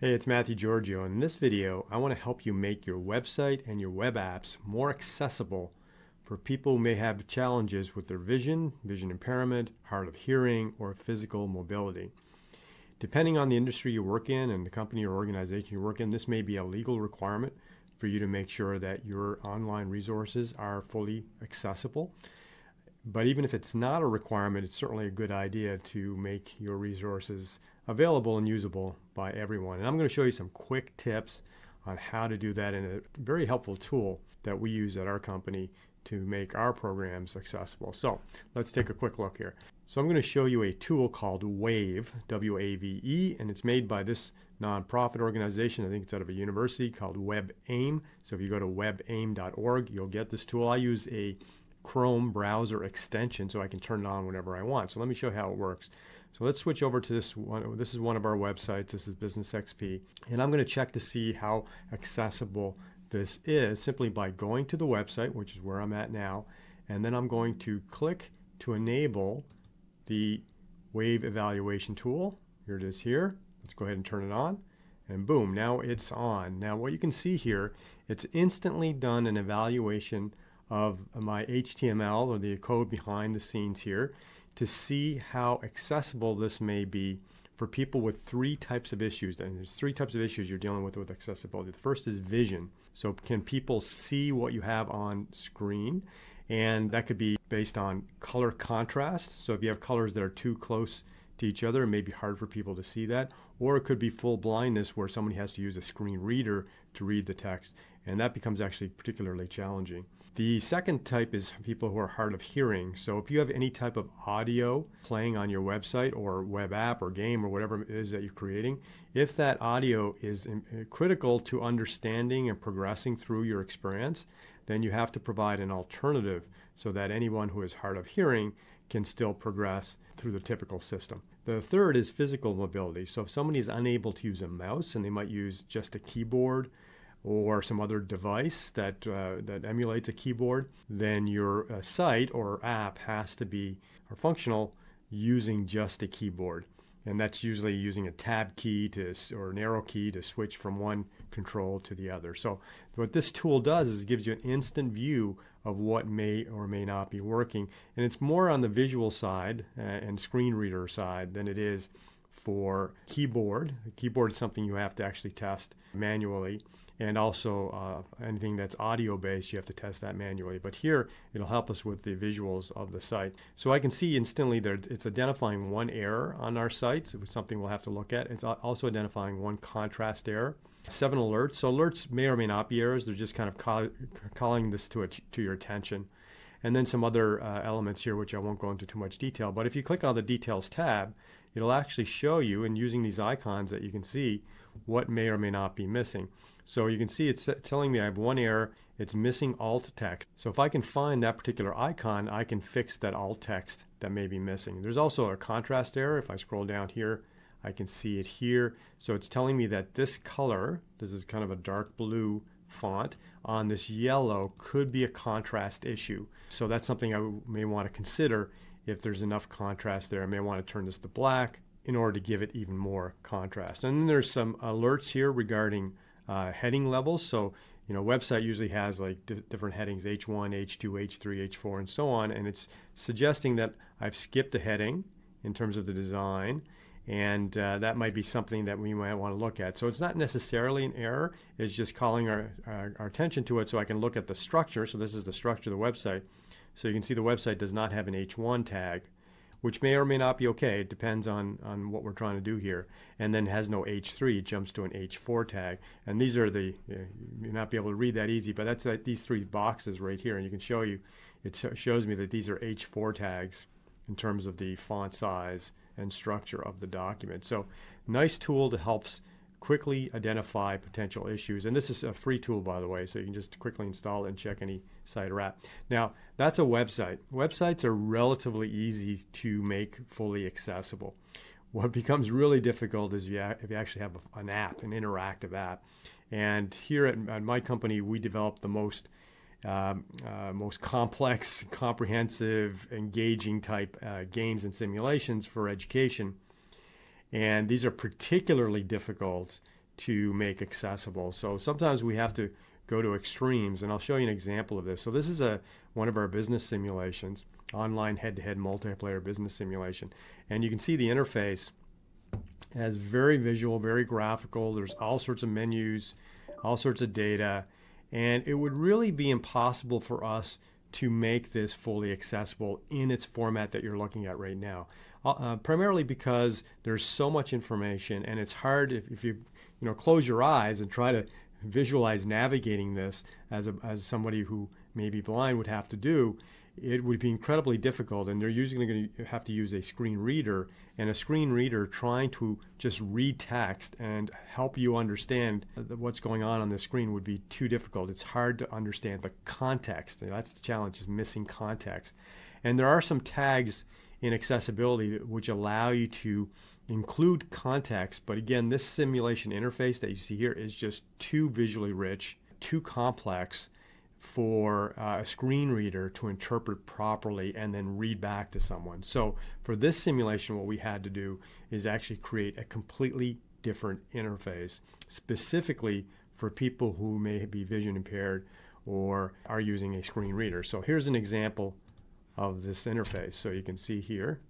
Hey, it's Matthew Giorgio. In this video, I want to help you make your website and your web apps more accessible for people who may have challenges with their vision impairment, hard of hearing, or physical mobility. Depending on the industry you work in and the company or organization you work in, this may be a legal requirement for you to make sure that your online resources are fully accessible. But even if it's not a requirement, it's certainly a good idea to make your resources available and usable by everyone. And I'm going to show you some quick tips on how to do that in a very helpful tool that we use at our company to make our programs accessible. So let's take a quick look here. So I'm going to show you a tool called Wavewave, W-A-V-E, and it's made by this nonprofit organization. I think it's out of a university called WebAIM. So if you go to webaim.org, you'll get this tool. I use a Chrome browser extension so I can turn it on whenever I want. So let me show you how it works. So let's switch over to this one. This is one of our websites. This is businessXP. And I'm going to check to see how accessible this is simply by going to the website, which is where I'm at now. And then I'm going to click to enable the Wave evaluation tool. Here it is here. Let's go ahead and turn it on. And boom, now it's on. Now what you can see here, it's instantly done an evaluation of my HTML, or the code behind the scenes here, to see how accessible this may be for people with three types of issues. And there's three types of issues you're dealing with accessibility. The first is vision. So can people see what you have on screen? And that could be based on color contrast. So if you have colors that are too close to each other, it may be hard for people to see that. Or it could be full blindness where somebody has to use a screen reader to read the text. And that becomes actually particularly challenging. The second type is people who are hard of hearing. So if you have any type of audio playing on your website or web app or game or whatever it is that you're creating, if that audio is critical to understanding and progressing through your experience, then you have to provide an alternative so that anyone who is hard of hearing can still progress through the typical system. The third is physical mobility. So if somebody is unable to use a mouse and they might use just a keyboard or some other device that emulates a keyboard, then your site or app has to be functional using just a keyboard. And that's usually using a tab key or an arrow key to switch from one control to the other. So what this tool does is it gives you an instant view of what may or may not be working. And it's more on the visual side and screen reader side than it is for keyboard. A keyboard is something you have to actually test manually. And also anything that's audio based, you have to test that manually. But here, it'll help us with the visuals of the site. So I can see instantly that it's identifying one error on our site, so it's something we'll have to look at. It's also identifying one contrast error. 7 alerts. So alerts may or may not be errors. They're just kind of calling this to your attention. And then some other elements here, which I won't go into too much detail. But if you click on the Details tab, it'll actually show you, and using these icons that you can see, what may or may not be missing. So you can see it's telling me I have one error. It's missing alt text. So if I can find that particular icon, I can fix that alt text that may be missing. There's also a contrast error. If I scroll down here, I can see it here. So it's telling me that this color, this is kind of a dark blue font, on this yellow could be a contrast issue. So that's something I may want to consider. If there's enough contrast there, I may want to turn this to black in order to give it even more contrast. And then there's some alerts here regarding heading levels. So, website usually has like different headings, H1, H2, H3, H4, and so on. And it's suggesting that I've skipped a heading in terms of the design. And that might be something that we might want to look at. So it's not necessarily an error. It's just calling our attention to it so I can look at the structure. So this is the structure of the website. So you can see the website does not have an H1 tag, which may or may not be okay. It depends on what we're trying to do here. And then it has no H3. It jumps to an H4 tag. And these are you may not be able to read that easy, but that's these three boxes right here. And you can show you, it shows me that these are H4 tags in terms of the font size and structure of the document. So nice tool to help quickly identify potential issues. And this is a free tool, by the way, so you can just quickly install it and check any site or app. Now, that's a website. Websites are relatively easy to make fully accessible. What becomes really difficult is if you actually have an app, an interactive app. And here at my company, we develop the most complex, comprehensive, engaging type games and simulations for education. And these are particularly difficult to make accessible. So sometimes we have to go to extremes, and I'll show you an example of this. So this is one of our business simulations, online head-to-head multiplayer business simulation. And you can see the interface as very visual, very graphical. There's all sorts of menus, all sorts of data, and it would really be impossible for us to make this fully accessible in its format that you're looking at right now. Primarily because there's so much information, and it's hard if you close your eyes and try to visualize navigating this as somebody who may be blind would have to do. It would be incredibly difficult, and they're usually going to have to use a screen reader, and a screen reader trying to just read text and help you understand what's going on the screen would be too difficult. It's hard to understand the context. That's the challenge, is missing context. And there are some tags in accessibility which allow you to include context, but again, this simulation interface that you see here is just too visually rich, too complex for a screen reader to interpret properly and then read back to someone. So for this simulation, what we had to do is actually create a completely different interface specifically for people who may be vision impaired or are using a screen reader. So here's an example of this interface. So you can see here,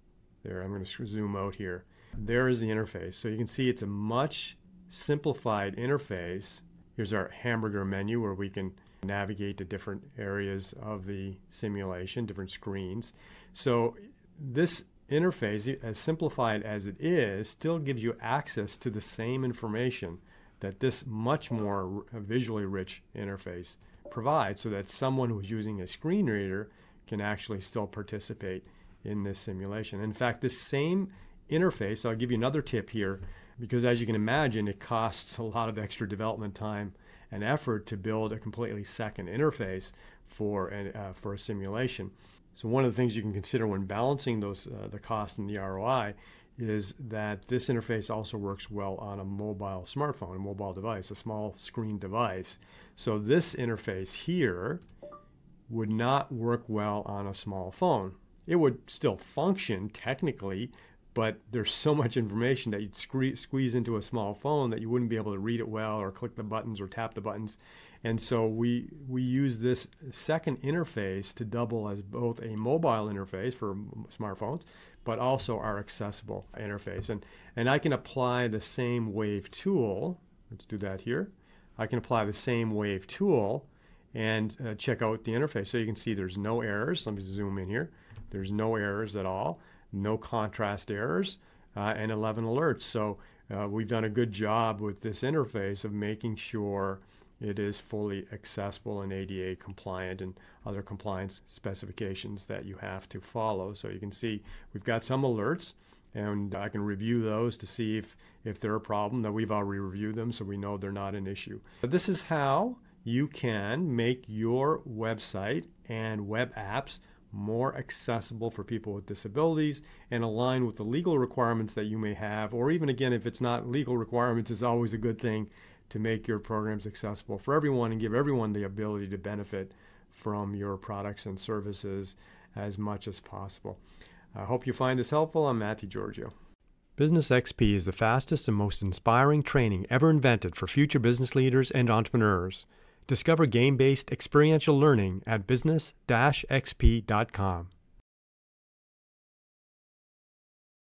there, I'm going to zoom out here. There is the interface. So you can see it's a much simplified interface. Here's our hamburger menu where we can navigate to different areas of the simulation, different screens. So this interface, as simplified as it is, still gives you access to the same information that this much more visually rich interface provides, so that someone who's using a screen reader can actually still participate in this simulation. In fact, this same interface, I'll give you another tip here, because as you can imagine, it costs a lot of extra development time and effort to build a completely second interface for a simulation. So one of the things you can consider when balancing those the cost and the ROI is that this interface also works well on a mobile smartphone, a mobile device, a small screen device. So this interface here would not work well on a small phone. It would still function technically, but there's so much information that you'd squeeze into a small phone that you wouldn't be able to read it well or click the buttons or tap the buttons. And so we use this second interface to double as both a mobile interface for smartphones, but also our accessible interface. And I can apply the same Wave tool. Let's do that here. I can apply the same Wave tool and check out the interface. So you can see there's no errors. Let me zoom in here. There's no errors at all. No contrast errors, and 11 alerts. So we've done a good job with this interface of making sure it is fully accessible and ADA compliant and other compliance specifications that you have to follow. So you can see we've got some alerts, and I can review those to see if they're a problem. Now, we've already reviewed them, so we know they're not an issue. But this is how you can make your website and web apps more accessible for people with disabilities and align with the legal requirements that you may have, or even, again, if it's not legal requirements, it's always a good thing to make your programs accessible for everyone and give everyone the ability to benefit from your products and services as much as possible. I hope you find this helpful. I'm Matthew Giorgio. BusinessXP is the fastest and most inspiring training ever invented for future business leaders and entrepreneurs. Discover game-based experiential learning at business-xp.com.